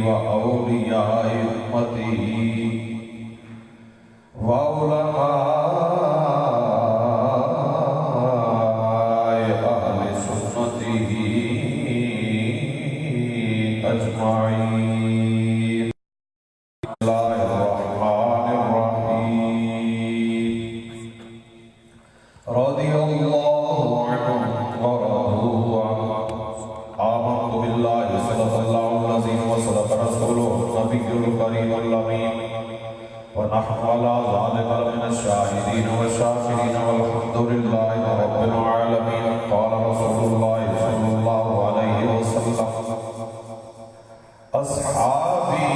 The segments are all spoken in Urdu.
وأولياء أمته وعلماء أهل سنته أجمعين. بسم الله الرحمن الرحيم. رضي الله عنهم ورضوا عنه. آمنت بالله صدق الله العظيم وصدق رسوله النبي الكريم الأمين ونحن على ذلك من الشاهدين والشاكرين والحمد لله رب العالمين. قال رسول الله صلى الله عليه وسلم: أصحابي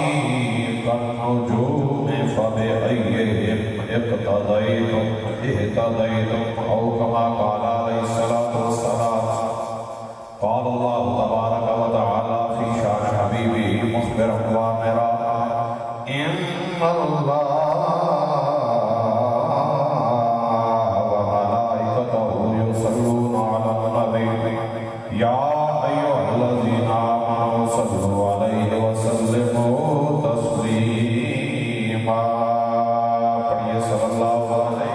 كالنجوم فبأيهم اقتديتم اهتديتم، أو كما قال عليه الصلاة والسلام. قال الله تبارك وتعالى في شان حبيبه مخبرا وامرا: إن الله وملائكته يصلون على النبي يا أيها الذين آمنوا صلوا عليه وسلموا تسليما. پڑھیے صلی اللہ علیہ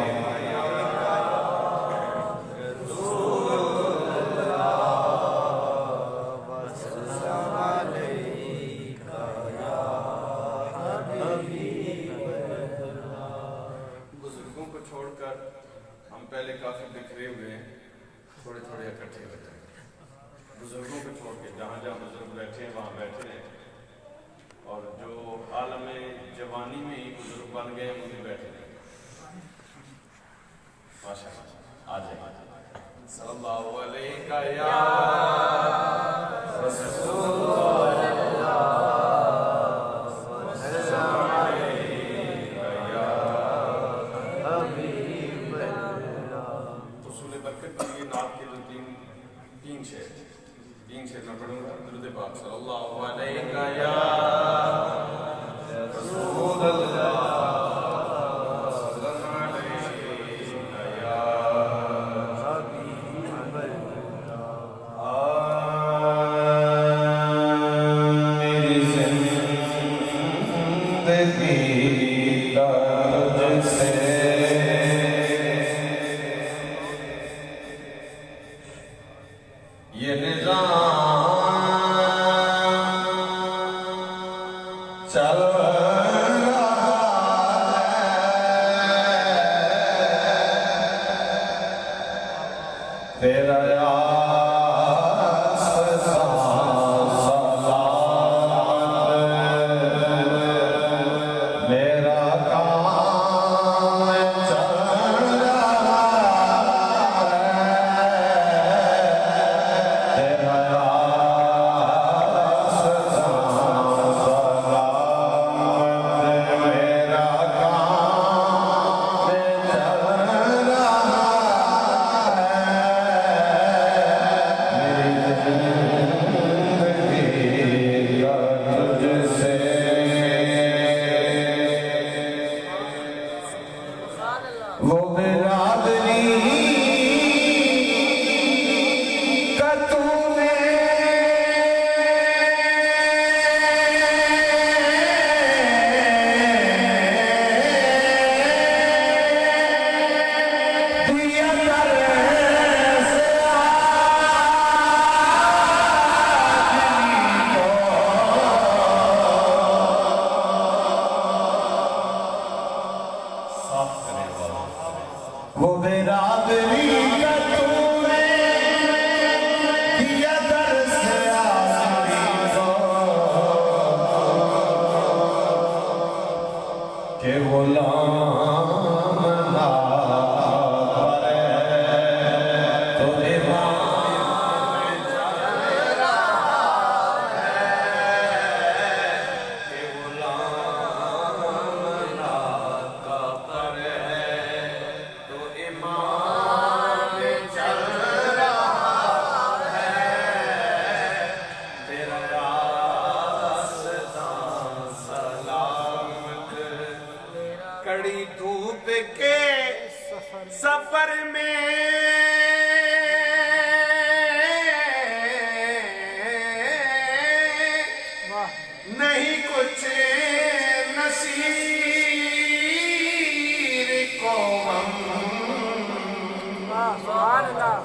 پہلے کافی بکھرے ہوئے ہیں، تھوڑے تھوڑے اکٹھے ہو جائیں. بزرگوں کو چھوڑ کے جہاں جہاں بزرگ بیٹھے ہیں وہاں بیٹھے ہیں، اور جو عالم جوانی میں ہی بزرگ بن گئے ہیں وہ بھی بیٹھے ہیں. ماشاء اللہ آ جائیں. صلی اللہ علیہ یا رسول اللہ تین شعر میں پڑھوں گا. درود پاک صلی اللہ علیہ یا رسول اللہ صلی اللہ علیہ یا حبیب اللہ. میری زندگی کا تجھ سے یہ نظام چل رہا ہے، تیرا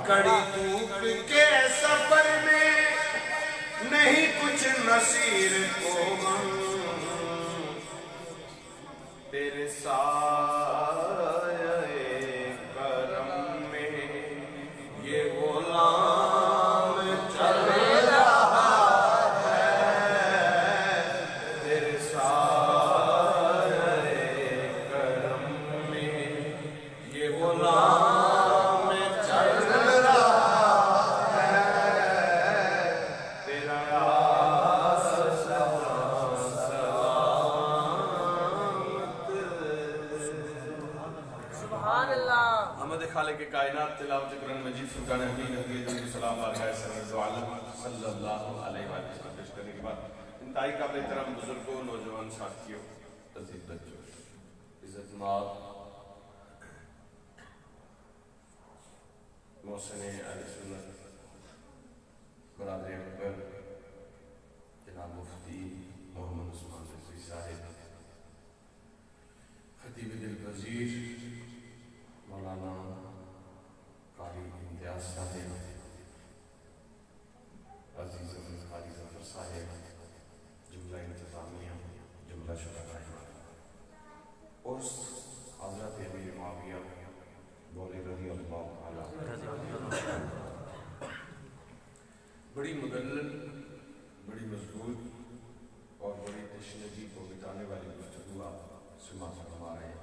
کڑی دھوپ کے سفر میں نہیں کچھ نصیر کو غم، تیرے سایہ کرم میں یہ غلام چل رہا ہے، تیرے سایہ کرم میں یہ غلام چل رہا ہے، تیرا حمد خالق کائنات تلاوت قرآن مجید فرقان حمید حمید السلام علیہ وسلم صلی اللہ علیہ وسلم پیش کرنے کے بعد انتہائی قابل احترام بزرگوں، نوجوان ساتھیوں، عزیز بچوں، عزت مآب محسن اہل سنت برادر اکبر جناب مفتی محمد عثمان رضوی صاحب، خطیب دل پذیر مولانا قاری امتیاز صاحب، عزیز قاری ظفر صاحب، جملہ انتظامیہ، جملہ شرکاء اور حضرت امیر معاویہ بولے رضی اللہ عنہ، بڑی مدلل، بڑی مضبوط اور بڑی تشنجی کو مٹانے والی گفتگو آپ سماعت فرما رہے ہیں۔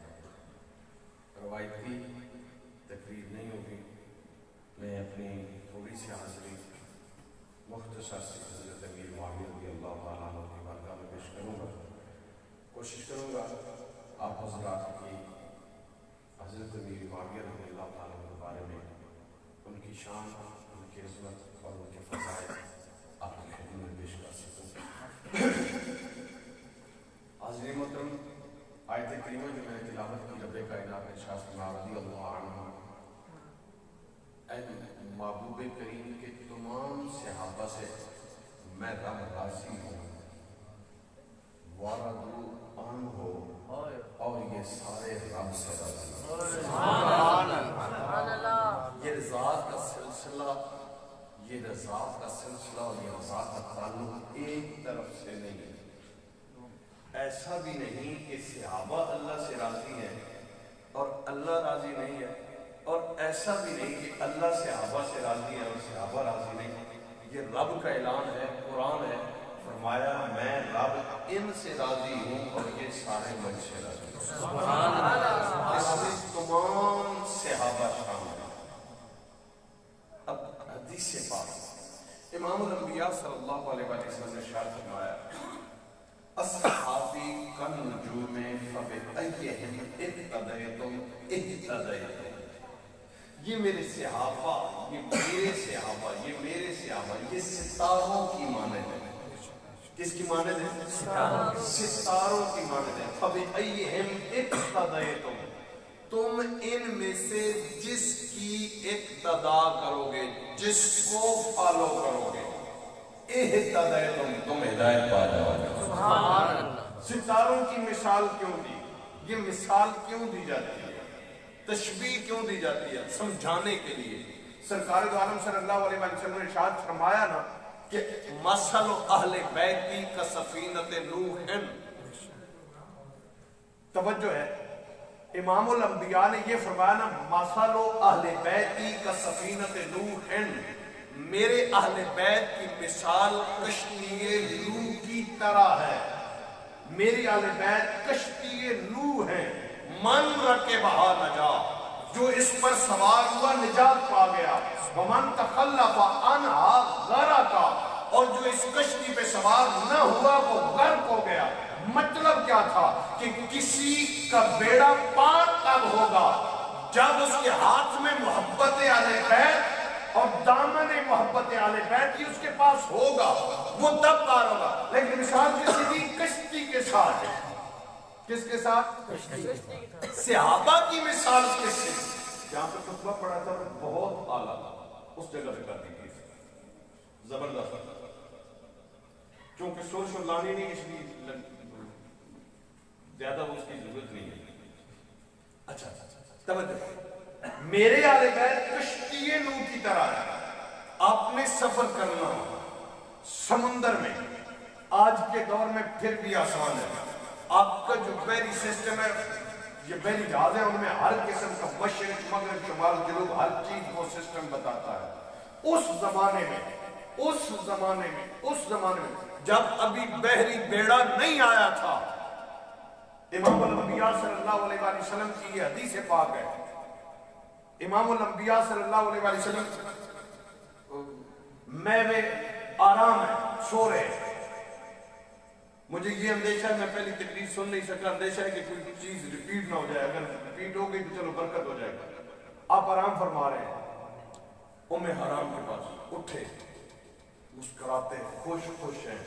روایتی تقریر نہیں ہوگی، میں اپنی تھوڑی سی حاضری مختصر سی حضرت امیر معاویہ رضی اللہ تعالیٰ عنہ کی بارگاہ میں پیش کروں گا۔ کوشش کروں گا آپ حضرات کی حضرت امیر معاویہ رضی اللہ تعالیٰ عنہ کے بارے میں ان کی شان، ان کی عظمت اور ان کے فضائل آپ کی خدمت میں پیش کر سکوں۔ حاضرین محترم، آیت کریمہ جو میں نے تلاوت کی رب کائنات میں شاہ رضی اللہ عنہ، اے محبوب کریم کے تمام صحابہ سے میں رب راضی ہوں، وَرَضُوا عَنْهُ، اور یہ سارے رب سے راضی ہیں۔ یہ رضا کا سلسلہ، یہ رضا کا سلسلہ اور یہ رضا کا تعلق ایک طرف سے نہیں ہے۔ ایسا بھی نہیں کہ صحابہ اللہ سے راضی ہیں اور اللہ راضی نہیں ہے، اور ایسا بھی نہیں کہ اللہ صحابہ سے راضی ہے اور صحابہ راضی نہیں۔ یہ رب کا اعلان ہے، قرآن ہے، فرمایا میں رب ان سے راضی ہوں اور یہ سارے مجھ سے راضی ہیں۔ اس میں تمام صحابہ شامل ہیں۔ اب حدیث سے پاک امام الانبیاء صلی اللہ علیہ وسلم نے ارشاد فرمایا، اصحابی کالنجوم فبأیہم اقتدیتم اہتدیتم، یہ میرے صحابہ، یہ میرے صحابہ، یہ میرے صحابہ، یہ ستاروں کی مانند ہے۔ کس کی مانند ہے؟ ستاروں کی مانند ہے۔ فبأیہم اقتدیتم، تم ان میں سے جس کی اقتدا کرو گے، جس کو فالو کرو گے، اہتدیتم، تم ہدایت پا جاؤ گے۔ ستاروں کی مثال کیوں دی؟ یہ مثال کیوں دی جاتی ہے؟ تشبیہ کیوں دی جاتی ہے؟ سمجھانے کے لیے۔ سرکار دو عالم صلی اللہ علیہ وسلم نے ارشاد فرمایا نا کہ مثل اہل بیتی کا سفینۃ نوح، توجہ ہے، امام الانبیاء نے یہ فرمایا نا مثل اہل بیتی کا سفینۃ نوح، میرے اہل بیت کی مثال کشتی نوح کی طرح ہے۔ میری اہل بیت کشتی نوح ہے، من رکبھا نجا، جو اس پر سوار ہوا نجات پا گیا، ومن تخلف عنہا غرق، اور جو اس کشتی پہ سوار نہ ہوا وہ غرق ہو گیا۔ مطلب کیا تھا کہ کسی کا بیڑا پار کب ہوگا؟ جب اس کے ہاتھ میں محبت اہل بیت اور دامن محبت اہل بیت کی اس کے پاس ہوگا، وہ تب پار ہوگا۔ لیکن مثال کسی بھی کشتی کے ساتھ ہے۔ کس کے ساتھ؟ صحابہ کی مثال کس سے؟ جہاں پہ خطبہ پڑھا تھا بہت اعلیٰ، اس جگہ پہ کر دی گئی، زبردست، کیونکہ شور شور لانی نہیں، اس لیے زیادہ اس کی ضرورت نہیں ہے۔ اچھا توجہ، میرے آل بیت کشتی نوح کی طرح ہے. آپ نے سفر کرنا سمندر میں آج کے دور میں پھر بھی آسان ہے. آپ کا جو بحری سسٹم ہے، یہ بحری جہاز ہیں، ان میں ہر قسم کا مشرق مغرب شمال جنوب ہر چیز وہ سسٹم بتاتا ہے. اس زمانے میں جب ابھی بحری بیڑا نہیں آیا تھا، امام الانبیاء صلی اللہ علیہ وآلہ وسلم کی یہ حدیث پاک ہے. امام الانبیاء صلی اللہ علیہ وآلہ وسلم میوے آرام ہے، سو رہے. مجھے یہ اندیشہ ہے، میں پہلی تقریر سن نہیں سکا، اندیشہ ہے کہ کوئی چیز ریپیٹ نہ ہو جائے. اگر ریپیٹ ہو گئی تو چلو برکت ہو جائے گا. آپ آرام فرما رہے ہیں، ام حرام کے پاس اٹھے، مسکراتے خوش ہیں.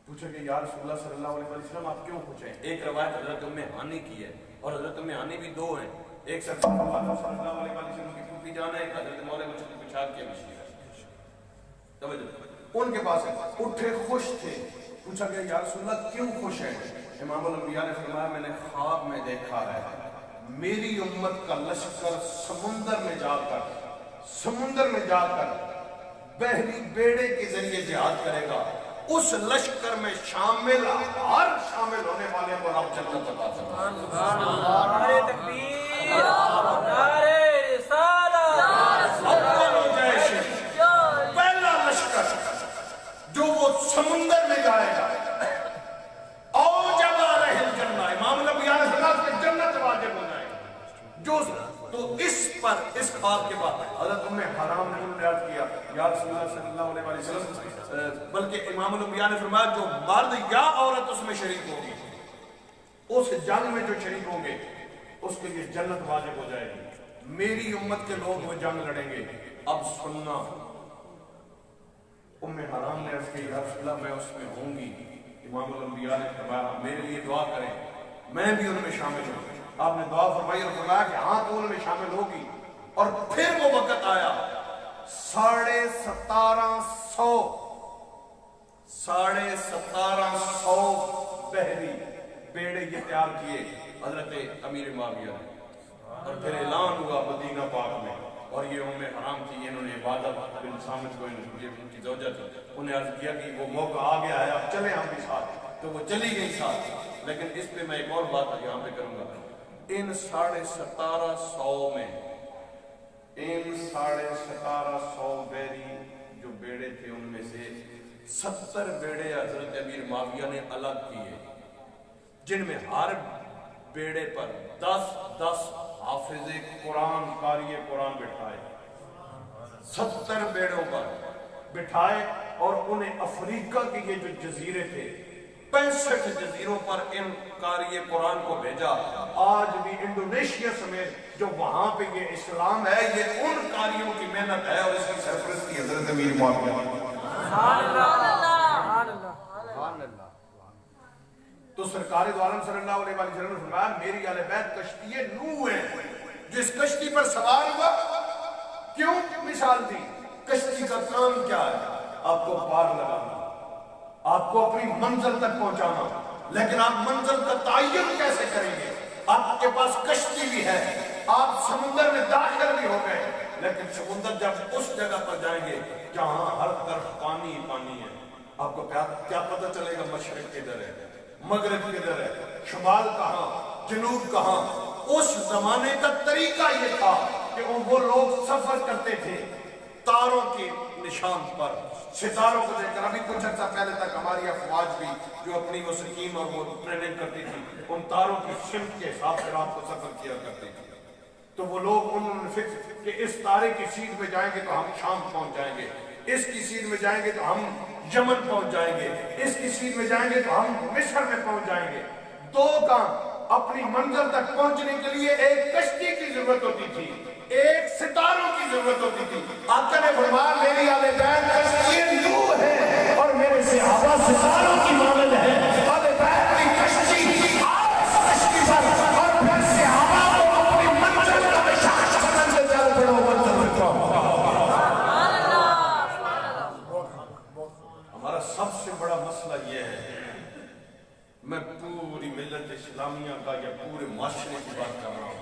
پوچھا کہ یا رسول اللہ صلی اللہ علیہ وسلم آپ کیوں خوش ہیں؟ ایک روایت حضرت ام ہانی کی ہے، اور حضرت ام ہانی بھی دو ہیں. ایک سرکار صلی اللہ علیہ وسلم کی پھوپھی جان ہے، ایک حضرت مولا مشکل پچھاڑ کے مشیر ہے. توجہ، ان کے پاس اٹھے خوش تھے. پوچھا کہ یا رسول اللہ کیوں خوش ہیں؟ امام الانبیاء نے فرمایا میں نے خواب میں دیکھا ہے میری امت کا لشکر سمندر میں جا کر بحری بیڑے کے ذریعے جہاد کرے گا. اس لشکر میں شامل ہونے والے کو رب جنت عطا فرمائے. سبحان اللہ، نعرہ تکبیر، نعرہ رسالت، اول جیش، پہلا لشکر جو وہ سمندر میں جائے گا. اوجب علیہ الجنہ، امام الانبیاء نے فرمایا کہ جنت واجب ہو جائے گا. تو اس خواب کے بعد حضرت ام حرام نے انہوں نے عرض کیا یا رسول اللہ صلی اللہ علیہ وسلم، بلکہ امام الانبیاء نے فرمایا جو مرد یا عورت اس میں شریک ہوگی، اس جنگ میں جو شریک ہوں گے اس کے لیے جنت واجب ہو جائے گی. میری امت کے لوگ وہ جنگ لڑیں گے. اب سننا، ام حرام نے عرض کی یا رسول اللہ میں اس میں ہوں گی. امام الانبیاء نے فرمایا میرے لیے دعا کریں، میں بھی ان میں شامل ہوں. آپ نے دعا فرمائی اور فرمایا کہ ہاں تو ان میں شامل ہوگی. اور پھر وہ وقت آیا 1750 بحری بیڑے یہ تیار کیے حضرت امیر معاویہ نے. اور پھر اعلان ہوا مدینہ پاک میں، اور یہ ام حرام تھی، انہوں نے عبادت بن صامت کو ان کی زوجہ تھی، انہیں عرض کیا کہ وہ موقع آ گیا ہے اب چلیں ہم بھی ساتھ. تو وہ چلی گئی ساتھ. لیکن اس پہ میں ایک اور بات یہاں پہ کروں گا. ان 1750 میں ان 1750 بحری جو بیڑے تھے ان میں سے 70 بیڑے حضرت امیر معاویہ نے الگ کیے، جن میں ہر بیڑے پر 10 حافظ قرآن قاری قرآن بٹھائے. 70 بیڑوں پر بٹھائے اور انہیں افریقہ کے یہ جو جزیرے تھے 65 جزیروں پر ان قاری قرآن کو بھیجا. آج بھی انڈونیشیا سمیت جو وہاں پہ یہ اسلام ہے یہ ان قاریوں کی محنت ہے اور اس کی سرپرستی حضرت امیر معاویہ. سبحان اللہ. تو سرکار دو عالم صلی اللہ علیہ وسلم نے فرمایا میری اہل بیت کشتی نوح ہے. جس کشتی پر سوار ہوا کیوں مثال دی؟ کشتی کا کام کیا ہے؟ آپ کو پار لگانا، آپ کو اپنی منزل تک پہنچانا. لیکن آپ منزل کا تعین کیسے کریں گے؟ آپ کے پاس کشتی بھی ہے، آپ سمندر میں داخل بھی ہو گئے، لیکن سمندر جب اس جگہ پر جائیں گے جہاں ہر طرف پانی ہی پانی ہے، آپ کو کیا پتہ چلے گا مشرق کدھر ہے، مغرب کدھر ہے، شمال کہاں، جنوب کہاں؟ اس زمانے کا طریقہ یہ تھا کہ وہ لوگ سفر کرتے تھے تاروں کے نشان پر، ستاروں کو دیکھ کر. ابھی کچھ عرصہ پہلے تک ہماری افواج بھی جو اپنی وہ سکیم اور وہ ٹریننگ کرتی تھی ان تاروں کی سمت کے حساب سے رات کو سفر کیا کرتی تھی. تو وہ لوگ انہوں نے فکر کہ اس تارے کی سیدھ میں جائیں گے تو ہم شام پہنچ جائیں گے، اس کی سیدھ میں جائیں گے تو ہم یمن پہنچ جائیں گے، اس کی سیدھ میں جائیں گے تو ہم مصر میں پہنچ جائیں گے. دو کام، اپنی منزل تک پہنچنے کے لیے ایک کشتی کی ضرورت ہوتی تھی، ایک ستاروں کی ضرورت ہوتی تھی. آقا نے فرمایا میری اہل بیت کشتی نوح ہے اور میرے صحابہ ستاروں کی مانند ہے. اہل بیت کی کشتی آپ اس کشتی پر اور پھر صحابہ کو اپنی منزل کا مشاعر سمجھ کے چل پڑو منزل پر. ہمارا سب سے بڑا مسئلہ یہ ہے، میں پوری ملت اسلامیہ کا یا پورے معاشرے کی بات کر رہا ہوں،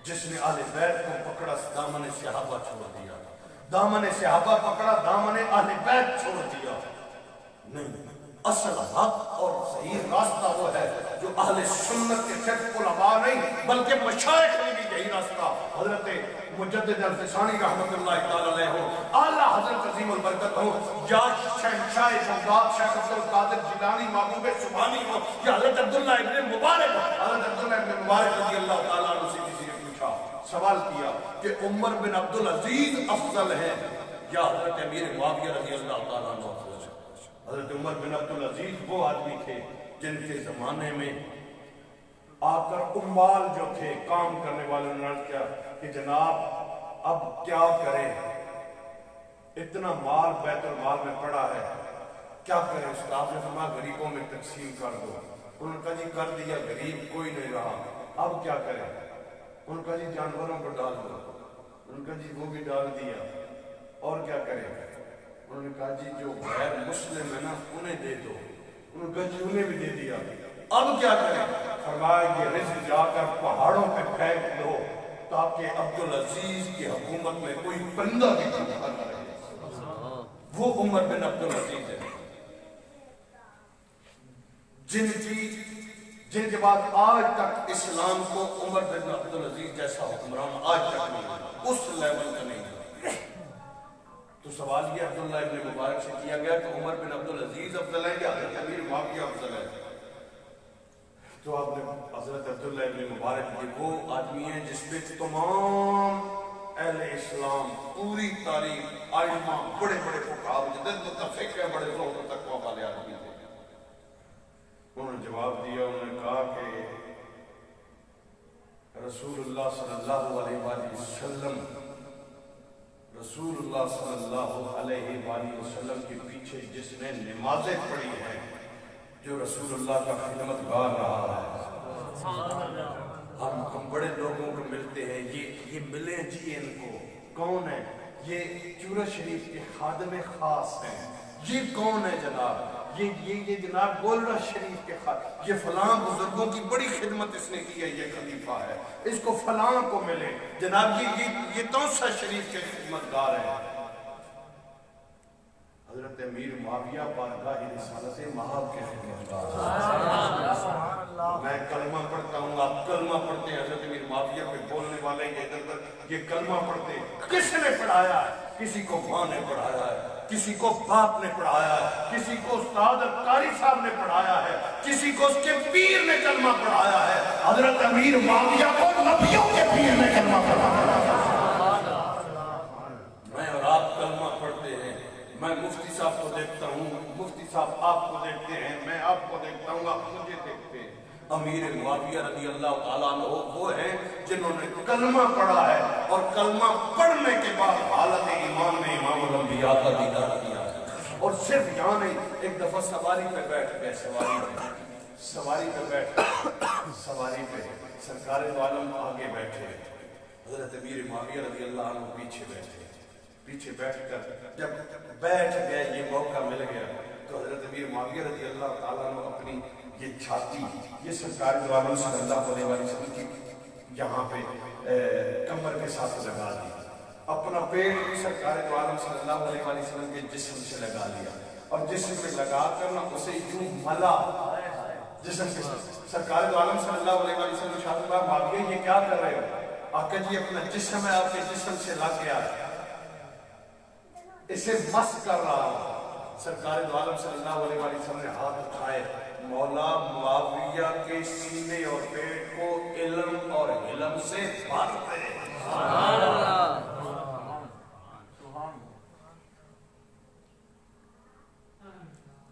جس نے اہل بیت کو پکڑا دامن صحابہ چھوڑ دیا، دامن صحابہ پکڑا دامن اہل بیت چھوڑ دیا. نہیں، اصل حق اور صحیح راستہ وہ ہے جو اہل سنت کے صرف علماء نہیں بلکہ مشائخ نے بھی یہی راستہ. حضرت مجدد الفسانی رحمت اللہ تعالی علیہ ہو، اعلیٰ حضرت عظیم البرکت ہو، یا شہنشاہ بغداد شیخ عبد القادر جیلانی محبوب سبحانی ہو، یا حضرت عبداللہ ابن مبارک، حضرت عبداللہ ابن مبارک رضی اللہ تعالیٰ عنہ سے کسی نے پوچھا، سوال کیا کہ عمر بن عبدالعزیز افضل ہے یا حضرت امیر معاویہ رضی اللہ تعالیٰ عنہ افضل ہے؟ حضرت عمر بن عبدالعزیز وہ آدمی تھے جن کے زمانے میں آ کر عمال جو تھے کام کرنے والے نے عرض کیا کہ جناب اب کیا کریں، اتنا مال بیت المال میں پڑا ہے، کیا کریں؟ آپ نے فرمایا غریبوں میں تقسیم کر دو. انہوں نے کہا جی کر دیا، غریب کوئی نہیں رہا، اب کیا کریں؟ انہوں نے کہا جی جانوروں کو ڈال دو. انہوں نے کہا جی وہ بھی ڈال دیا، اور کیا کریں؟ انہوں نے کہا جی جو غیر مسلم ہے نا انہیں دے دو. انہوں نے کہا جی انہیں بھی دے دیا، اب کیا کریں؟ فرمایا یہ رزق جا کر پہاڑوں پہ پھینک دو تاکہ عبدالعزیز کی حکومت میں کوئی پرندہ بھی چمکا نہ رہے. وہ عمر بن عبدالعزیز ہے جن کے بعد آج تک اسلام کو عمر بن عبدالعزیز جیسا حکمران آج تک نہیں ہے، اس لیول کا نہیں ہے. تو سوال یہ عبداللہ ابن مبارک سے کیا گیا کہ عمر بن عبدالعزیز افضل ہے یا حضرت امیر معاویہ افضل ہے؟ تو آپ نے حضرت عبداللہ ابن مبارک یہ وہ آدمی ہیں جس پہ تمام اہل اسلام پوری تاریخ آئمہ بڑے بڑے فقہاء جدد متفق ہیں، بڑے زہد و تقویٰ والے آدمی تھے. انہوں نے جواب دیا، انہوں نے کہا کہ رسول اللہ صلی اللہ علیہ وآلہ وسلم رسول اللہ صلی اللہ علیہ وآلہ وسلم کے پیچھے جس نے نمازیں پڑھی ہیں، جو رسول اللہ کا خدمتگار رہا ہے. ہم بڑے لوگوں کو ملتے ہیں، یہ ملیں جی ان کو. کون ہے یہ؟ چورہ شریف کے خادم خاص ہیں. یہ کون ہے جناب؟ یہ جناب گولڑا شریف کے خادم، یہ فلاں بزرگوں کی بڑی خدمت اس نے کی ہے، یہ خلیفہ ہے، اس کو فلاں کو ملے. جناب یہ توسہ شریف کے خدمتگار ہیں. حضرت امیر معاویہ بارگاہ رسالت مآب کے خدمتگار ہیں. میں کلمہ پڑھتا ہوں، آپ کلمہ پڑھتے ہیں، حضرت امیر معاویہ پہ بولنے والے یہ کلمہ پڑھتے ہیں. کس نے پڑھایا ہے؟ کسی کو ماں نے پڑھایا ہے، کسی کو باپ نے پڑھایا ہے، کسی کو استاد قاری صاحب نے پڑھایا ہے، کسی کو اس کے پیر نے کلمہ پڑھایا ہے. حضرت امیر معاویہ کو نبیوں کے پیر نے کلمہ پڑھایا ہے. میں اور آپ کلمہ پڑھتے ہیں. میں مفتی صاحب کو دیکھتا ہوں، مفتی صاحب آپ کو دیکھتے ہیں، میں آپ کو دیکھتا ہوں، آپ مجھے دیکھتے ہیں. امیر معاویہ رضی اللہ تعالیٰ عنہ وہ ہیں جنہوں نے کلمہ پڑھا ہے اور کلمہ پڑھنے کے بعد حالت ایمان میں امام الانبیاء کا دیدار کیا ہے. اور صرف یہاں نہیں، ایک دفعہ سواری پہ بیٹھ گئے، سواری پہ سرکار دو عالم آگے بیٹھے، حضرت امیر معاویہ رضی اللہ عنہ پیچھے بیٹھ کر جب بیٹھ گئے، یہ موقع مل گیا تو حضرت امیر معاویہ رضی اللہ تعالیٰ عنہ اپنی یہ چھاتی، یہ سرکار دو عالم صلی اللہ علیہ وسلم کی یہاں پہ کمر کے ساتھ لگا دی، اپنا پیٹ بھی سرکار دو عالم صلی اللہ علیہ وسلم کے جسم سے لگا لیا، اور جسم میں لگا کر نہ اسے یوں ملا جسم کے سرکار دو عالم صلی اللہ علیہ وسلم شاہد اللہ معاویہ یہ کیا کر رہے ہو؟ آقا جی اپنا جسم ہے، آپ کے جسم سے لگ گیا، اسے مس کر رہا ہوں. سرکار دو عالم صلی اللہ علیہ وسلم نے ہاتھ اٹھائے، مولا معاویہ کے سینے اور پیٹ کو علم اور علم سے بھر دے. سبحان اللہ.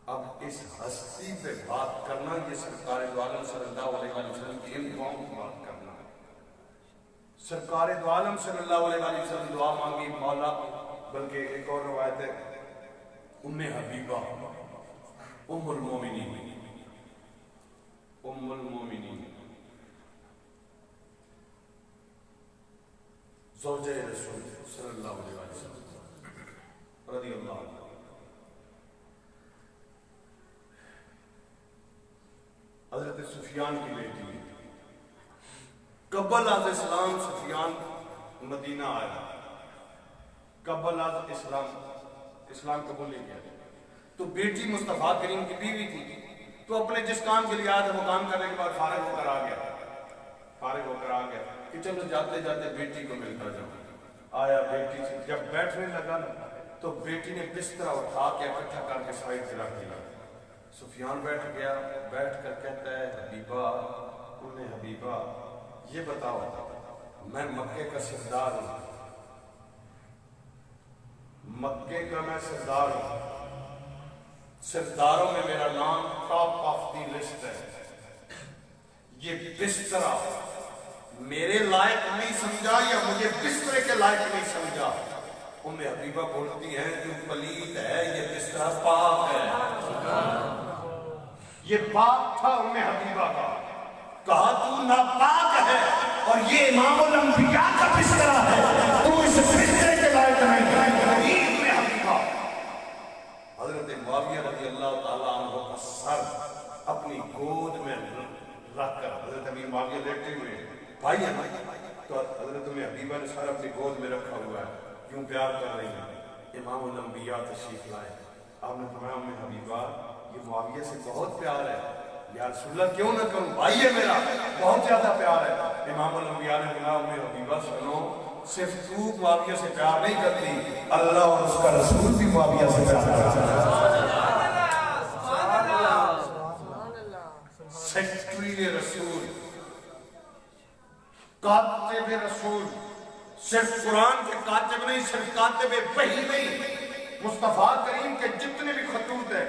اب اس ہستی پہ بات کرنا، یہ سرکار دو عالم صلی اللہ علیہ وسلم کی ان دعاؤں کی بات کرنا ہے. سرکار دو عالم صلی اللہ علیہ وسلم دعا مانگی، مولا، بلکہ ایک اور روایت ہے ام حبیبہ ام المومنین زوجہ رسول صلی اللہ علیہ وسلم رضی اللہ عنہ، حضرت سفیان کی بیٹی قبل از اسلام سفیان مدینہ آیا، قبل از اسلام قبول نہیں کیا، تو بیٹی مصطفیٰ کریم کی بیوی تھی، تو اپنے جس کام کے لیے آیا تھا وہ کام کرنے کے بعد فارغ ہو کر آ گیا کہ چلو جاتے جاتے بیٹی کو ملتا جاؤں۔ آیا بیٹی سے جب بیٹھنے لگا نا تو بیٹی نے بستر اٹھا کے اکٹھا کر کے سائڈ سے رکھ دیا۔ سفیان بیٹھ گیا، بیٹھ کر کہتا ہے حبیبہ، حبیبہ یہ بتاؤ، میں مکے کا سردار ہوں، مکے کا میں سردار ہوں، سرداروں میں میرا نام ٹاپ آف دی لسٹ ہے، یہ بسترا میرے لائق نہیں سمجھا یا مجھے بسترے کے لائق نہیں سمجھا؟ حبیبہ بولتی ہے جو پلید ہے یہ بسترا پاک ہے، یہ پاک تھا حبیبہ کا، کہا تو ناپاک ہے اور یہ امام الانبیاء کا بسترا ہے، تو اس بسترے کے لائق نہیں ہے۔ حبیبہ حضرت معاویہ رضی اللہ تعالیٰ عنہ کا سر اپنی گود میں رکھ کر، حضرت امیر معاویہ لیٹے ہوئے بھائی ہیں تو حضرت حبیبہ نے سر اپنی گود میں رکھا ہوا ہے، کیوں پیار کر رہی ہیں؟ امام الانبیاء تشریف لائے، آپ نے فرمایا حبیبہ یہ معاویہ سے بہت پیار ہے، یا رسول اللہ کیوں نہ کروں، بھائی ہے میرا، بہت زیادہ پیار ہے۔ امام الانبیاء نے فرمایا حبیبہ سنو، صرف تو معاویہ سے پیار نہیں کرتی، اللہ اور اس کا رسول بھی معاویہ سے پیار کرتا ہے۔ سیکٹری رسول، کاتب رسول، صرف قرآن کے کاتب نہیں، صرف کاتب وحی نہیں، مصطفیٰ کریم کے جتنے بھی خطوط ہیں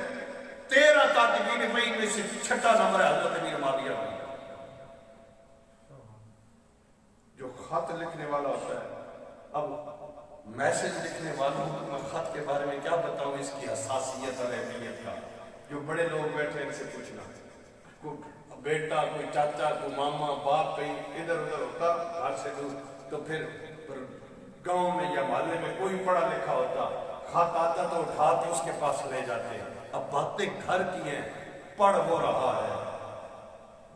13 کاتبین وحی میں سے 6 نمبر ہے حضرت امیر معاویہ کا۔ جو خط لکھنے والا ہوتا ہے، اب میسج لکھنے والوں کو میں خط کے بارے میں کیا بتاؤں اس کی حساسیت اور اہمیت کا، جو بڑے لوگ بیٹھے ان سے پوچھنا، کوئی بیٹا، کوئی چاچا، کوئی ماما، باپ کہیں ادھر ادھر ہوتا گھر سے دور، تو پھر گاؤں میں یا محلے میں کوئی پڑھا لکھا ہوتا، خط آتا تو اٹھا کے اس کے پاس لے جاتے۔ اب باتیں گھر کی ہیں، پڑھ وہ رہا ہے،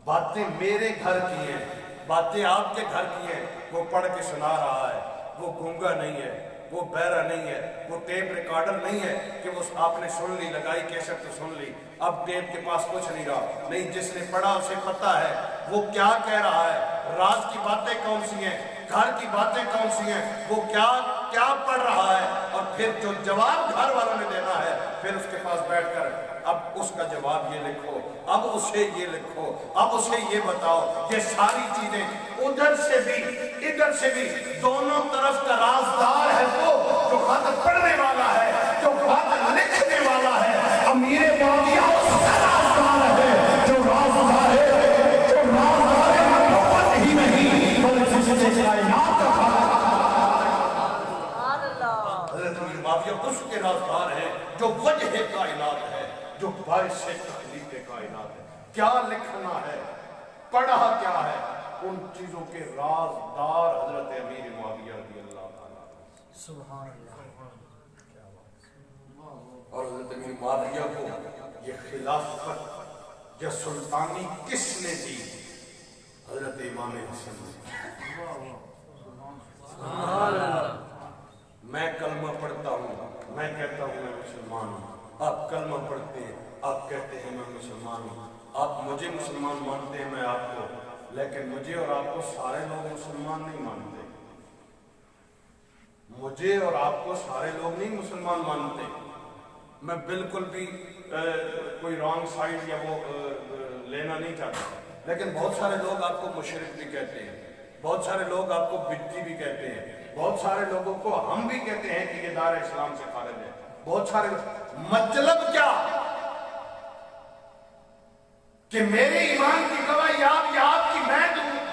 باتیں میرے گھر کی ہیں، باتیں آپ کے گھر کی ہیں، وہ پڑھ کے سنا رہا ہے، وہ گونگا نہیں ہے، وہ بہرا نہیں ہے، وہ ٹیپ ریکارڈر نہیں ہے کہ وہ آپ نے سن لی، لگائی کیسٹ تو سن لی، اب ٹیپ کے پاس کچھ نہیں رہا، نہیں، جس نے پڑھا اسے پتہ ہے وہ کیا کہہ رہا ہے، راز کی باتیں کون سی ہیں، گھر کی باتیں کون سی ہیں، وہ کیا پڑھ رہا ہے، اور پھر جو جواب گھر والوں نے دینا ہے پھر اس کے پاس بیٹھ کر اب اس کا جواب یہ لکھو، اب اسے یہ لکھو، اب اسے یہ بتاؤ، یہ ساری چیزیں ادھر سے بھی ادھر سے بھی دونوں طرف کا رازدار ہے وہ جو خط پڑھنے والا ہے، جو خط لکھنے والا ہے۔ امیر معاویہ اس کا رازدار ہے جو رازدار ہے، جو رازدار ہے محبت ہی نہیں بلکہ جس سے کائنات کا حضرت امیر معاویہ اس کے رازدار ہے جو وجہ کائنات ہے، جو باعث تخلیق کائنات ہے۔ کیا لکھنا ہے، پڑھا کیا ہے، ان چیزوں کے رازدار حضرت امیر معاویہ رضی اللہ عنہ۔ سبحان اللہ۔ اور حضرت امیر معاویہ کو یہ خلافت یا سلطانی کس نے دی؟ حضرت امام حسن نے۔ میں کلمہ پڑھتا ہوں، میں کہتا ہوں میں مسلمان ہوں، آپ کلمہ پڑھتے ہیں، آپ کہتے ہیں میں مسلمان ہوں، آپ مجھے مسلمان مانتے ہیں، میں آپ کو، لیکن مجھے اور آپ کو سارے لوگ مسلمان نہیں مانتے، مجھے اور آپ کو سارے لوگ نہیں مسلمان مانتے۔ میں بالکل بھی کوئی رانگ سائڈ یا وہ لینا نہیں چاہتا، لیکن بہت سارے لوگ آپ کو مشرک بھی کہتے ہیں، بہت سارے لوگ آپ کو بدعتی بھی کہتے ہیں، بہت سارے لوگوں کو ہم بھی کہتے ہیں کہ یہ دار اسلام سے خارج ہے، بہت سارے مطلب کیا کہ میرے ایمان کی گواہی آپ کی میں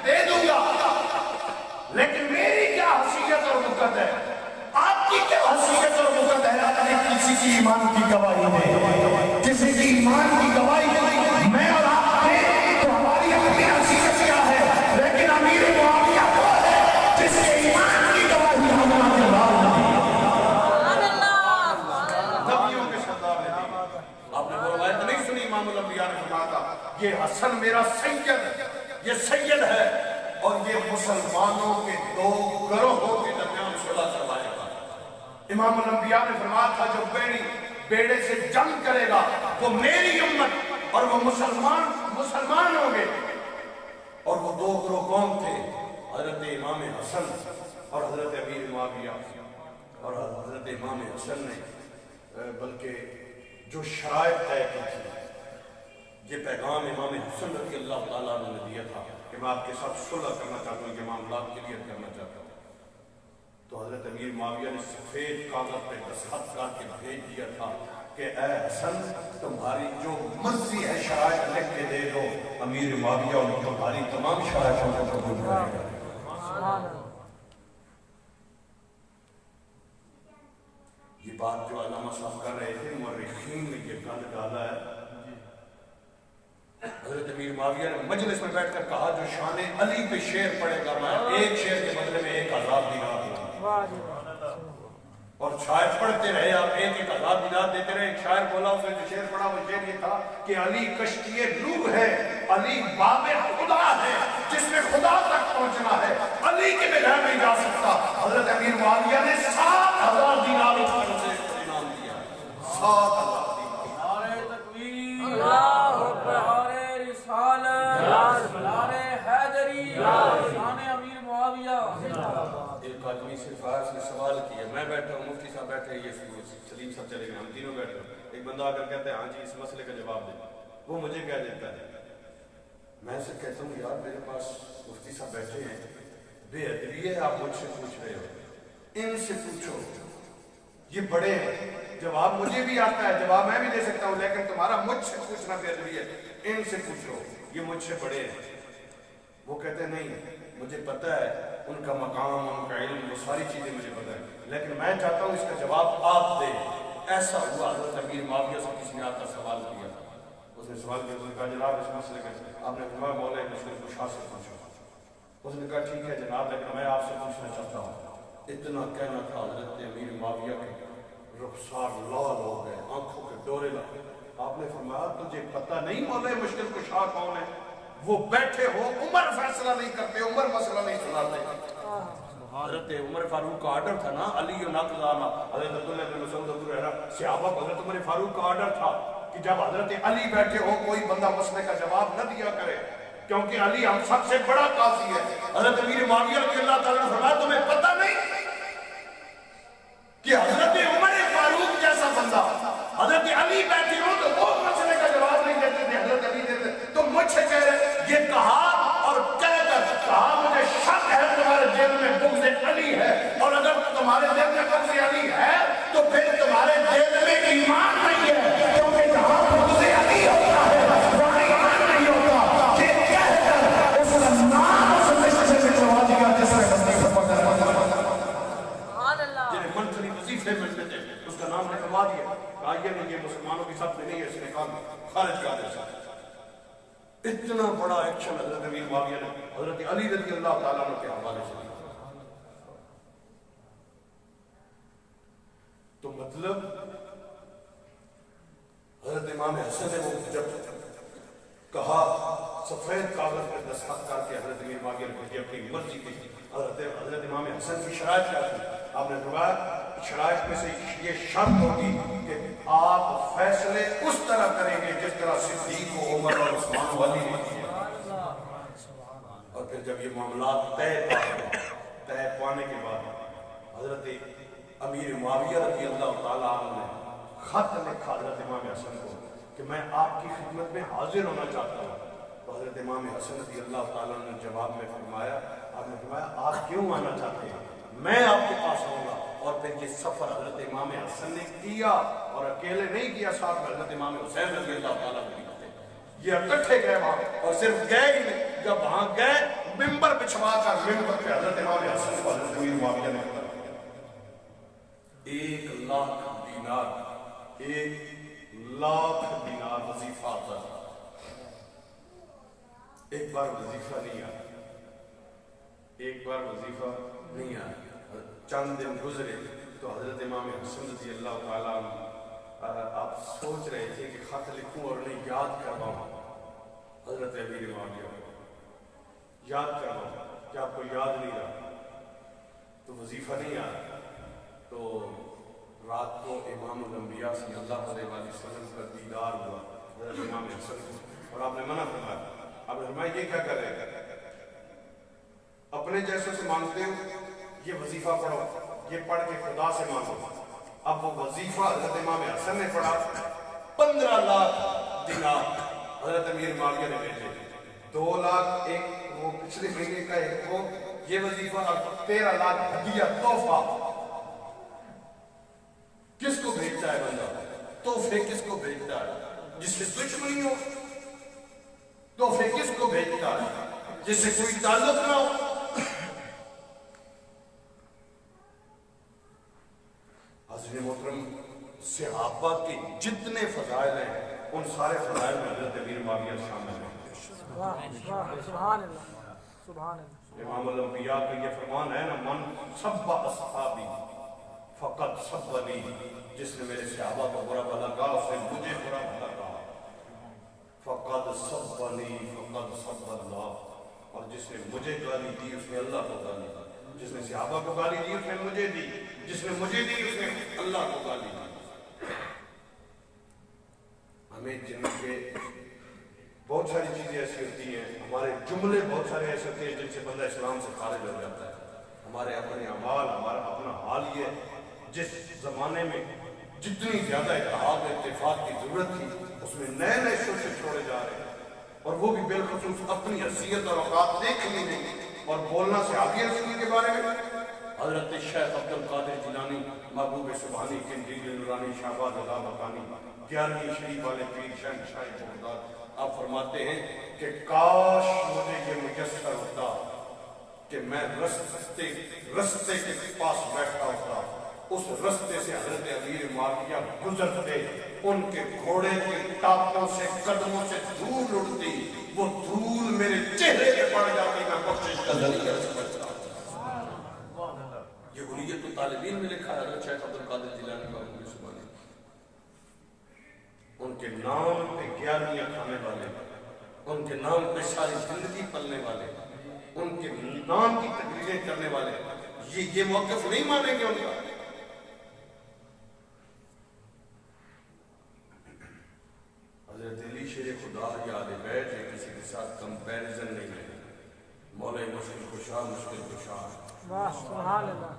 دے دوں گا، لیکن میری کیا حیثیت اور مقدر ہے، آپ کی کیا حیثیت اور مقدر ہے اپنے کسی کی ایمان کی گواہی دے، کسی کی ایمان کی گواہی دے، میں اور آپ دیں تو ہماری اپنی حیثیت کیا ہے، لیکن امیر معاویہ وہ ہے جس کے ایمان کی گواہی ہم نے ڈال دی۔ نبیوں کے سردار نے دی۔ آپ نے وہ روایت امام الانبیاء نے فرمایا تھا یہ حسن میرا سید، یہ سید ہے اور یہ مسلمانوں کے دو گروہوں کے درمیان صلح کروائے گا۔ امام الانبیاء نے فرمایا تھا جو بیڑے سے جنگ کرے گا وہ میری امت اور وہ مسلمان ہوں گے۔ اور وہ دو گروہ کون تھے؟ حضرت امام حسن اور حضرت امیر معاویہ۔ اور حضرت امام حسن نے بلکہ جو شرائط طے کی تھی، یہ پیغام امام حسن رضی اللہ تعالیٰ عنہ نے دیا تھا کہ میں آپ کے ساتھ صلح کرنا چاہتا ہوں، کہ معاملات کلیئر کرنا چاہتا ہوں۔ تو حضرت امیر معاویہ نے سفید کاغذ پہ دستخط کر کے بھیج دیا تھا کہ اے حسن تمہاری جو مرضی ہے شرائط لکھ کے دے دو، امیر معاویہ اور تمہاری تمام شرائطوں کو قبول کرے گا۔ یہ بات جو علامہ صاحب کر رہے تھے مورخین نے یہ گند ڈالا ہے۔ حضرت امیر معاویہ نے مجلس میں بیٹھ کر کہا جو شان علی پہ شعر پڑے گا میں ایک شعر کے بدلے میں 1000 دینار دوں گا۔ اور شاعر پڑھتے رہے، آپ 1000 دینار دیتے رہے۔ ایک شاعر بولا، اس نے جو شعر پڑھا وہ شعر یہ تھا کہ علی کشتی نوح ہے، علی باب خدا ہے جس میں خدا تک پہنچنا ہے، علی کے بغیر نہیں جا سکتا۔ حضرت امیر معاویہ نے 7000 دینار سے انعام دیا۔ 7000 دینار۔ نعرہ تکبیر، اللہ اکبر، نعرہ رسالت، نعرہ حیدری، شان امیر معاویہ۔ ایک آدمی سے فارس نے سوال کیا، میں بیٹھا ہوں، مفتی صاحب بیٹھے، یہ سلیم صاحب چلے گئے، ہم تینوں بیٹھے ہیں۔ ایک بندہ آ کر کہتا ہے ہاں جی اس مسئلے کا جواب دیں۔ وہ مجھے کہہ دیتا ہے، میں سے کہتا ہوں یار میرے پاس مفتی صاحب بیٹھے ہیں، بے ادبی ہے آپ مجھ سے پوچھ رہے ہو، ان سے پوچھو، یہ بڑے ہیں، جواب مجھے بھی آتا ہے، جواب میں بھی دے سکتا ہوں، لیکن تمہارا مجھ سے پوچھنا بے ادبی ہے، ان سے پوچھو، یہ مجھ سے بڑے ہیں۔ وہ کہتے ہیں نہیں مجھے پتہ ہے ان کا مقام، ان کا علم، وہ ساری چیزیں مجھے پتہ ہے، لیکن میں چاہتا ہوں اس کا جواب آپ دیں۔ ایسا ہوا حضرت امیر معاویہ سے کسی نے آ کر سوال کیا، اس نے سوال کیا، اس نے کہا جناب اس مسئلے کا آپ نے فرمایا مولا مشکل کشا سے پوچھو۔ اس نے کہا ٹھیک ہے جناب لیکن میں آپ سے پوچھنا چاہتا ہوں۔ اتنا کہنا تھا حضرت امیر معاویہ کے رخسار لال ہو گئے، آنکھوں کے ڈورے لگے۔ آپ نے فرمایا تجھے پتہ نہیں مولا مشکل کشا کون ہے؟ وہ بیٹھے ہو، عمر فیصلہ نہیں کرتے، عمر مسئلہ نہیں سناتے۔ حضرت عمر فاروق کا آرڈر تھا نا، علی نقضانا، حضرت عبداللہ بن مسعود صحابہ کو حضرت عمر فاروق کا آرڈر تھا کہ جب حضرت علی بیٹھے ہو کوئی بندہ مسئلے کا جواب نہ دیا کرے، کیونکہ علی ہم سب سے بڑا قاضی ہے۔ حضرت امیر معاویہ رضی اللہ تعالیٰ نے فرمایا تمہیں پتہ نہیں کہ حضرت عمر فاروق جیسا بندہ حضرت علی بیٹھے ہو تو وہ مسئلے کا جواب نہیں دیتے تھے، حضرت علی دیتے تھے۔ تو مجھ سے کہہ رہے یہ کہا اور کہہ کر کہا مجھے شک ہے تمہارے دل میں بغض علی ہے، اور اگر تمہارے دل میں بغض علی ہے تو پھر تمہارے دل میں ایمان نہیں ہے، کیونکہ جہاں بغض علی ہوتا ہے وہاں ایمان نہیں ہوتا۔ یہ کہہ کر اس کا نام اس رشتے سے کروا دیا جس نے بندی کو پکڑ جنہیں منتھلی وظیفے ملتے تھے اس کا نام نکلوا دیا، کہا یہ نہیں، یہ مسلمانوں کی سب میں نہیں ہے، اس نے کہا خارج کر دیا۔ اتنا بڑا ایکشن حضرت امیر معاویہ نے حضرت علی رضی اللہ تعالیٰ عنہ کے حوالے سے دیا۔ تو مطلب حضرت امام حسن نے وہ جب کہا سفید کاغذ پر دستخط کر کے حضرت امیر معاویہ نے اپنی مرضی کی، حضرت امام حسن کی شرائط کیا تھی؟ آپ نے فرمایا شرائط میں سے یہ شرط ہوگی کہ آپ فیصلے اس طرح کریں گے جس طرح صدیق و عمر اور عثمان و علی نے کیے۔ اور پھر جب یہ معاملات طے پانے کے بعد حضرت امیر معاویہ رضی اللہ تعالیٰ عنہ نے خط لکھا حضرت امام حسن کو کہ میں آپ کی خدمت میں حاضر ہونا چاہتا ہوں۔ تو حضرت امام حسن رضی اللہ تعالیٰ نے جواب میں فرمایا، آپ نے فرمایا آپ کیوں آنا چاہتے ہیں، میں آپ کے پاس آؤں گا۔ اور پھر یہ سفر حضرت امام حسن نے کیا، اور اکیلے نہیں کیا، ساتھ میں حضرت امام حسین رضی اللہ تعالیٰ نے بھی یہ اکٹھے گئے وہاں، اور صرف گئے ہی نہیں، جب وہاں گئے ممبر بچھوا کر ممبر پہ حضرت امام حسن کو حضرت امیر معاویہ نے کہا 1,00,000 دینار 1,00,000 دینار وظیفہ آتا تھا۔ ایک بار وظیفہ نہیں آیا، ایک بار وظیفہ نہیں آیا۔ چند دن گزرے تو حضرت امام حسن رضی اللہ تعالیٰ آپ سوچ رہے تھے کہ خط لکھوں اور انہیں یاد کرواؤں، حضرت امیر معاویہ یاد کرواؤں۔ کہ آپ کو یاد نہیں رہا تو وظیفہ نہیں آ رہا، تو رات کو امام الانبیاء صلی اللہ علیہ وسلم کا دیدار ہوا حضرت امام حسن کو، اور آپ نے منع فرمایا. آپ نے فرمایا یہ کیا کر رہے ہیں؟ اپنے جیسے سے مانگتے ہو، یہ وظیفہ پڑھو، یہ پڑھ کے خدا سے مانگو. اب وہ وظیفہ حضرت امام حسن نے پڑھا، 15 لاکھ دینار حضرت امیر معاویہ نے بھیجے، 2 لاکھ ایک وہ پچھلے مہینے کا ایک وہ یہ وظیفہ، اب 13 لاکھ ہدیہ تحفہ. کس کو بھیجتا ہے بندہ؟ تحفے کس کو بھیجتا ہے؟ جس سے دشمنی ہو. تحفے کس کو بھیجتا ہے؟ جس سے کوئی تعلق نہ ہو. حضرت محترم، صحابہ کے جتنے فضائل ہیں ان سارے فضائل میں حضرت امیر معاویہ شامل ہیں. سبحان اللہ سبحان اللہ. امام الانبیاء کا یہ فرمان ہے نا، من سب اصحابی فقط سبنی، جس نے میرے صحابہ کو برا بھلا کہا اس نے مجھے برا بھلا کہا. فقط سبنی فقط سب اللہ، اور جس نے مجھے گالی دی اس نے اللہ کو گالی دی. جس نے صحابہ کو گالی دی اس نے مجھے دی، جس نے مجھے دی اس نے اللہ کو گالی دی. ہمیں جن کے بہت ساری چیزیں ایسی ہوتی ہیں، ہمارے جملے بہت سارے ایسے ہوتے ہیں جن سے بندہ اسلام سے خارج ہو جاتا ہے. ہمارے اپنے اعمال، ہمارا اپنا حال یہ ہے. جس زمانے میں جتنی زیادہ اتحاد اتفاق کی ضرورت تھی اس میں نئے نئے شوشے چھوڑے جا رہے ہیں، اور وہ بھی بالخصوص اپنی حیثیت اور اوقات دیکھنی نہیں اور بولنا صحابی رسول کے بارے میں. حضرت شیخ عبد القادر جیلانی، محبوب سبحانی، قندیل نورانی، شہباز اللہ مکانی، 11ویں شریف والے پیر شہنشاہ بغداد، آپ فرماتے ہیں کہ کاش مجھے یہ میسر ہوتا کہ میں رستے کے پاس بیٹھا ہوتا، اس رستے سے حضرت امیر معاویہ گزرتے، ان کے گھوڑے کے ٹاپوں سے قدموں سے دھول اڑتی، وہ دھول میرے چہرے پہ پڑ جاتی، میں بخشش کا ذریعہ سمجھتا. یہ حریت الطالبین میں لکھا ہے حضرت شیخ عبد القادر جیلانی کا محبوب سبحانی. ان کے نام پہ 11ویں کھانے والے، ان کے نام پہ ساری زندگی پلنے والے، ان کے نام کی تقریریں کرنے والے، یہ موقف نہیں مانیں گے ان کا. حضرت علی شیر خدا یا اہل بیت ہے، کسی کے ساتھ کمپیریزن نہیں ہے. مولا مشکل کشا مشکل کشا، سبحان اللہ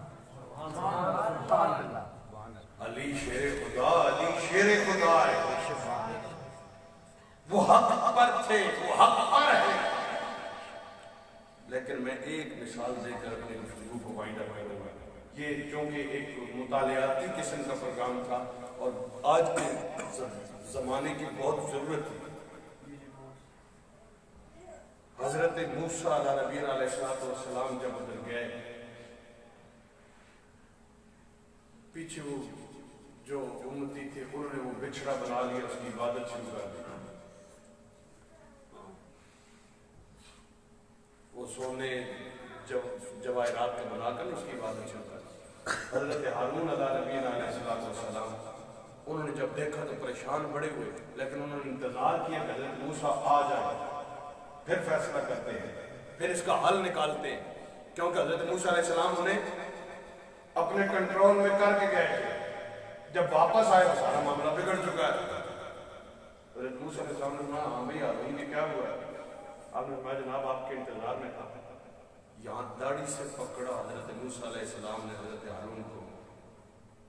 سبحان اللہ. علی شیر خدا، علی شیر خدا ہے. وہ حق پر تھے، وہ حق پر ہے. لیکن میں ایک مثال دے کر اپنے گفتگو کو وائنڈ اپ کروں گا. یہ چونکہ ایک مطالعاتی قسم کا پروگرام تھا اور آج کے زمانے کی بہت ضرورت تھی. حضرت موسیٰ علیہ نبی علیہ السلام جب ادھر گئے، پیچھے وہ جو امتی تھے انہوں نے وہ بچھڑا بنا لیا، اس کی عبادت شروع کر دی. وہ سونے جواہرات کا بنا کر اس کی عبادت شروع کر دی. حضرت ہارون علیہ نبی علیہ السلام انہوں نے جب دیکھا تو پریشان بڑے ہوئے، لیکن انہوں نے انتظار کیا کہ حضرت موسیٰ آ جائے، پھر فیصلہ کرتے ہیں، پھر اس کا حل نکالتے ہیں. کیونکہ حضرت موسیٰ علیہ السلام انہیں اپنے کنٹرول میں کر کے گئے تھے. جب واپس آئے تو سارا معاملہ بگڑ چکا ہے. حضرت موسیٰ علیہ السلام نے کہا ہاں بھئی ہارون یہ کیا ہوا ہے؟ آپ نے فرمایا جناب آپ کے انتظار میں تھا. یہاں داڑھی سے پکڑا حضرت موسیٰ علیہ السلام نے حضرت ہارون کو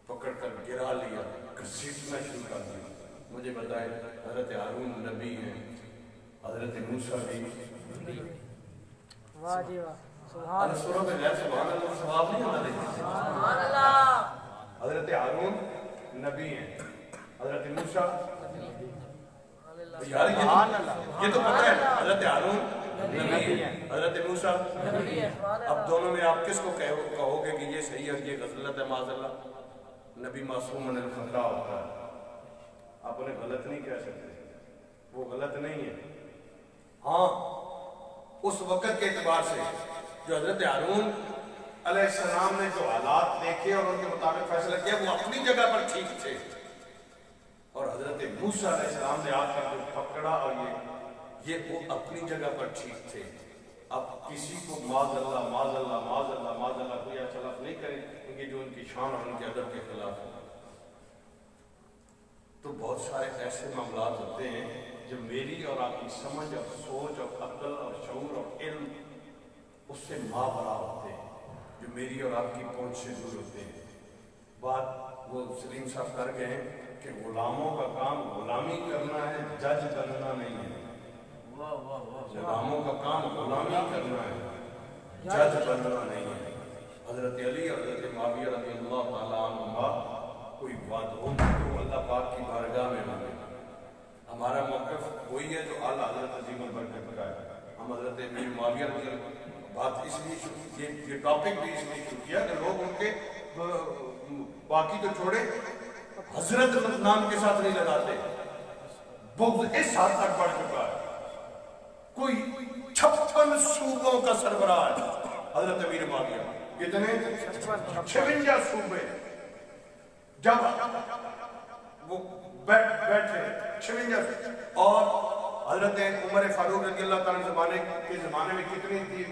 پکڑ کر گرا لیا، گھسیٹنا شروع کر دیا. مجھے بتائیں حضرت ہارون نبی ہیں، حضرت موسیٰ بھی. واہ جی واہ سبحان اللہ سورہ میں غیر سبحان اللہ ثواب نہیں ہوتا دیکھیں. سبحان اللہ. حضرت ہارون نبی ہیں، حضرت موسیٰ یار یہ تو پتہ ہے حضرت ہارون نبی ہے، حضرت موسیٰ. اب دونوں میں آپ کس کو کہو گے کہ یہ صحیح ہے یہ غلط ہے؟ معاذ اللہ. نبی معصوم من الخطا ہوتا ہے، آپ انہیں غلط نہیں کہہ سکتے، وہ غلط نہیں ہے. ہاں اس وقت کے اعتبار سے جو حضرت ہارون علیہ السلام نے جو حالات دیکھے اور ان کے مطابق فیصلہ کیا وہ اپنی جگہ پر ٹھیک تھے، اور حضرت موسیٰ علیہ السلام نے آ کر جو پکڑا اور یہ وہ اپنی جگہ پر ٹھیک تھے. اب کسی کو معاذ اللہ معاذ اللہ معاذ اللہ معاذ اللہ کوئی ایسا لفظ نہیں کرے کیونکہ جو ان کی شان اور ان کے ادب کے خلاف ہے. تو بہت سارے ایسے معاملات ہوتے ہیں جو میری اور آپ کی سمجھ اور سوچ اور عقل اور شعور اور علم اس سے مابرا ہوتے ہیں, جو میری اور آپ کی پہنچ سے دور ہوتے ہیں. بات وہ سلیم صاحب کر گئے ہیں کہ غلاموں کا کام غلامی کرنا ہے, جج بننا نہیں ہے. غلاموں کا کام غلامی کرنا ہے, جج بننا نہیں ہے. حضرت علی اور حضرت معاویہ رضی اللہ تعالیٰ عنہما کوئی بات ہو تو اللہ پاک کی بارگاہ میں مانگے. ہمارا موقف وہی ہے جو اعلیٰ حضرت عظیم البرکت کا ہے. ہم حضرت امیر معاویہ رضی اللہ بات اس لیے یہ ٹاپک بھی اس لیے شروع کیا کہ لوگ ان کے باقی تو چھوڑے حضرت نام کے ساتھ نہیں لگاتے. بغض اس حد تک بڑھ چکا ہے. کوئی 56 صوبوں کا سربراہ ہے حضرت امیر معاویہ. کتنے 56 صوبے. جب وہ بیٹھے 56 اور حضرت عمر فاروق رضی اللہ تعالیٰ کے زمانے میں کتنی تھی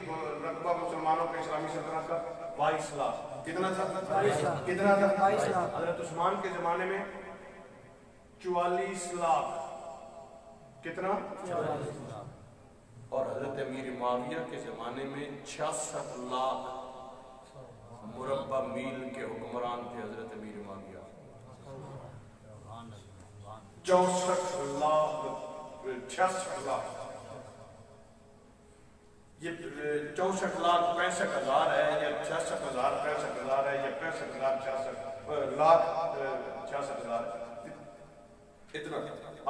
رقبہ مسلمانوں کے اسلامی سلطنت کا؟ 22 لاکھ. کتنا تھا؟ 22 لاکھ. حضرت عثمان کے زمانے میں 44 لاکھ. کتنا؟ 44 لاکھ. اور حضرت امیر معاویہ کے زمانے میں 66 لاکھ مربع میل کے حکمران تھے حضرت امیر معاویہ. 64 لاکھ 66 لاکھ. یہ 64 لاکھ 65 ہزار ہے, یہ 66 ہزار 65 ہزار ہے, یہ 65 ہزار 66 لاکھ 66 ہزار. اتنا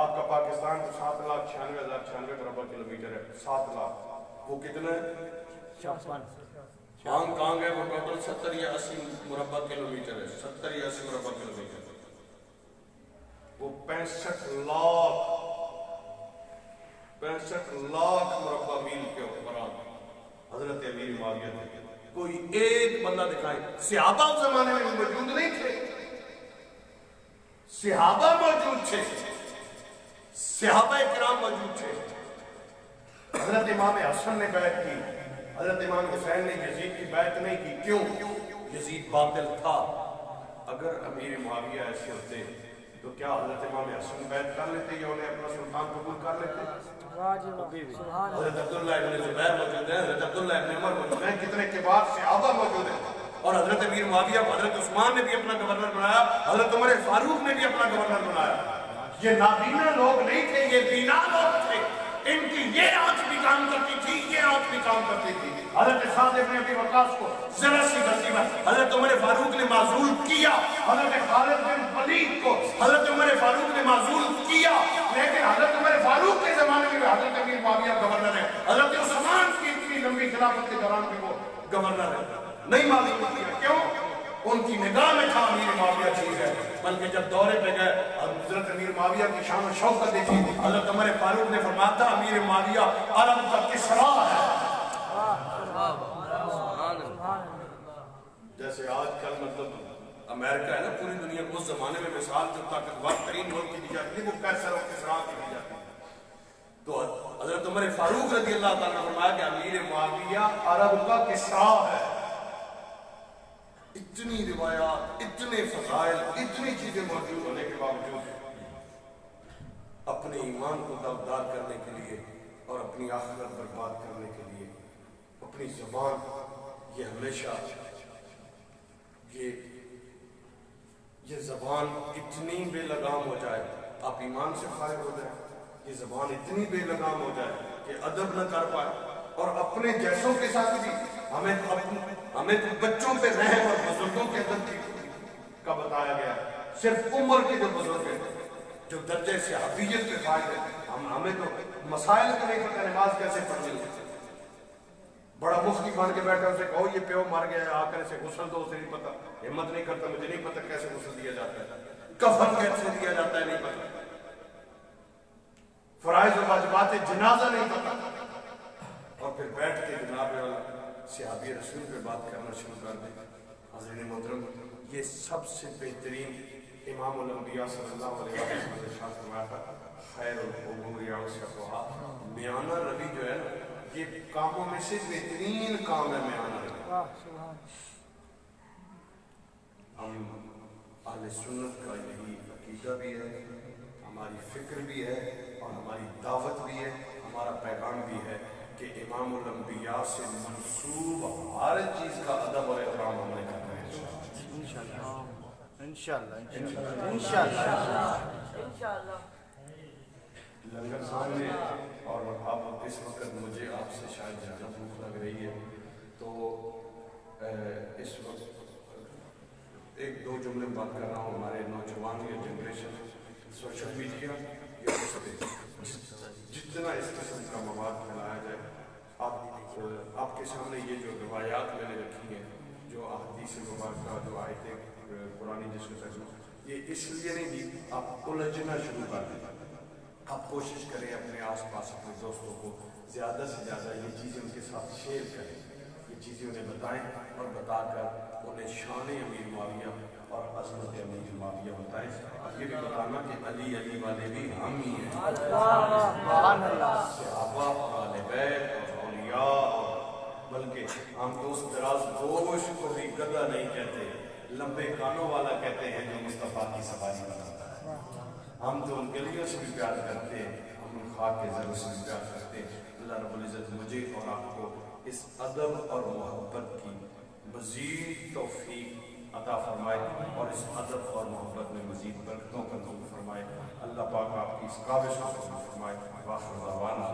آپ کا پاکستان 7 لاکھ 96,096 مربع کلومیٹر ہے. 7 لاکھ وہ کتنا ہے؟ 56. ہانگ کانگ ہے وہ ٹوٹل 70 یا 80 مربع کلومیٹر ہے. 70 یا 80 مربع کلومیٹر. وہ 65 لاکھ مربع میل کے حکمران حضرت امیر معاویہ تھے. کوئی ایک بندہ دکھائے. صحابہ اس زمانے میں موجود نہیں تھے. صحابہ موجود تھے, صحابہ کرام موجود تھے. حضرت امام حسن نے بیعت کی, حضرت امام حسین نے یزید کی بیعت نہیں کی. کیوں؟ یزید باطل تھا. اگر امیر معاویہ ایسے ہوتے تو کیا حضرت امام حسن بیعت کر لیتے یا انہیں اپنا سلطان قبول کر لیتے؟ حضرت عبداللہ ابن زبیر موجود ہیں, حضرت عبداللہ ابن عمر موجود ہیں, کتنے کبار صحابہ موجود ہیں. اور حضرت امیر معاویہ حضرت عثمان نے بھی اپنا گورنر بنایا, حضرت عمر فاروق نے بھی اپنا گورنر بنایا. یہ نابینا لوگ نہیں تھے, یہ بینا لوگ تھے. ان کی یہ آنکھ بھی کام کرتی تھی, یہ آنکھ بھی کام کرتی تھی. حضرت سعد ابن ابی وقاص کو ذرا سی غلطی میں حضرت عمر فاروق نے معزول کیا. حضرت خالد بن ولید کو حضرت عمر فاروق نے معزول کیا, لیکن حضرت عمر فاروق کے زمانے میں حضرت امیر معاویہ گورنر ہے. حضرت عثمان کی اتنی لمبی خلافت کے دوران بھی وہ گورنر ہے. نہیں معلوم کیا کیوں؟ ان کی نگاہ میں تھا امیر معاویہ چیز ہے. بلکہ جب دورے پہ گئے حضرت امیر معاویہ کی شان و شوکت دیکھی, حضرت عمر فاروق نے فرمایا تھا امیر معاویہ عرب کا کسرا ہے. جیسے آج کل مطلب امریکہ ہے نا, پوری دنیا کو اس زمانے میں مثال جو طاقتور ترین ملک کی دی جاتی ہے وہ کیسر اور کسرا کی دی جاتی ہے. تو حضرت عمر فاروق رضی اللہ تعالیٰ نے فرمایا کہ امیر معاویہ عرب کا کسرا ہے. اتنی روایات, اتنے فضائل, اتنی چیزیں موجود ہونے کے باوجود اپنے ایمان کو داغدار کرنے کے لیے اور اپنی آخرت برباد کرنے کے لیے اپنی زبان یہ ہمیشہ یہ زبان اتنی بے لگام ہو جائے آپ ایمان سے فارغ ہو جائے. یہ زبان اتنی بے لگام ہو جائے کہ ادب نہ کر پائے. اور اپنے جیسوں کے ساتھ بھی ہمیں تو بچوں پہ رحم اور بزرگوں کے ادب کا بتایا گیا. صرف عمر کے جو بزرگ ہیں جو درجے سے حفیظت کے فائدے, ہمیں تو مسائل کو نہیں پتہ نماز کیسے پڑھنی ہے. بڑا مفتی بن کے بیٹھا اسے کہو یہ پیو مر گیا ہے آ کر اسے غسل دو, اسے نہیں پتہ, ہمت نہیں کرتا, مجھے نہیں پتہ کیسے غسل دیا جاتا ہے, کفن کیسے دیا جاتا ہے نہیں پتہ, فرائض و واجبات جنازہ نہیں پتہ. اور پھر بیٹھ کے جناب والا صحابی رسول پہ بات کرنا شروع کر دیں. حضرین محترم, یہ سب سے بہترین امام الانبیاء صلی اللہ علیہ وسلم نے ارشاد فرمایا تھا, خیر الامور اوسطها. میانہ روی جو ہے نا یہ کاموں میں سے بہترین کام ہے میں آنا ہے۔ واہ سبحان ہم اہل سنت کا یہی عقیدہ بھی ہے، ہماری فکر بھی ہے اور ہماری دعوت بھی ہے، ہمارا پیغام بھی ہے کہ امام الانبیاء سے منسوب ہر چیز کا ادب اور احترام ہم نے کرنا ہے انشاءاللہ۔ انشاءاللہ لنگر سامنے اور اب اس وقت مجھے آپ سے شاید زیادہ بھوک لگ رہی ہے، تو اس وقت ایک دو جملے بات کر رہا ہوں۔ ہمارے نوجوان یا جنریشن سوشل میڈیا یا اس پہ جتنا اس قسم کا مواد پھیلایا جائے، آپ کے سامنے یہ جو روایات میں نے رکھی ہیں، جو احادیث مبارکہ جو آیتیں قرآنی جس کے ترجمہ، یہ اس لیے نہیں دی آپ الجھنا شروع کر دیں۔ آپ کوشش کریں اپنے آس پاس اپنے دوستوں کو زیادہ سے زیادہ یہ چیزیں ان کے ساتھ شیئر کریں، یہ چیزیں انہیں بتائیں اور بتا کر انہیں شان امیر معاویہ اور عظمت امیر معاویہ بتائیں، اور یہ بھی بتانا کہ علی والے بھی ہم ہی ہیں، صحابہ اور اہل بیت اور اولیاء، اور بلکہ ہم تو اس دراز گوش کو بھی گدھا نہیں کہتے، لمبے کانوں والا کہتے ہیں جو مصطفیٰ کی سواری بناتا ہے۔ ہم تو ان گلیوں سے بھی پیار کرتے ہیں، ہم ان خاک کے ذروں سے بھی پیار کرتے ہیں۔ اللہ رب العزت مجھے اور آپ کو اس ادب اور محبت کی مزید توفیق عطا فرمائے اور اس ادب اور محبت میں مزید برکتوں کا نزول فرمائے۔ اللہ پاک آپ کی اس کاوش کو قبول فرمائے۔ وآخر دعوانا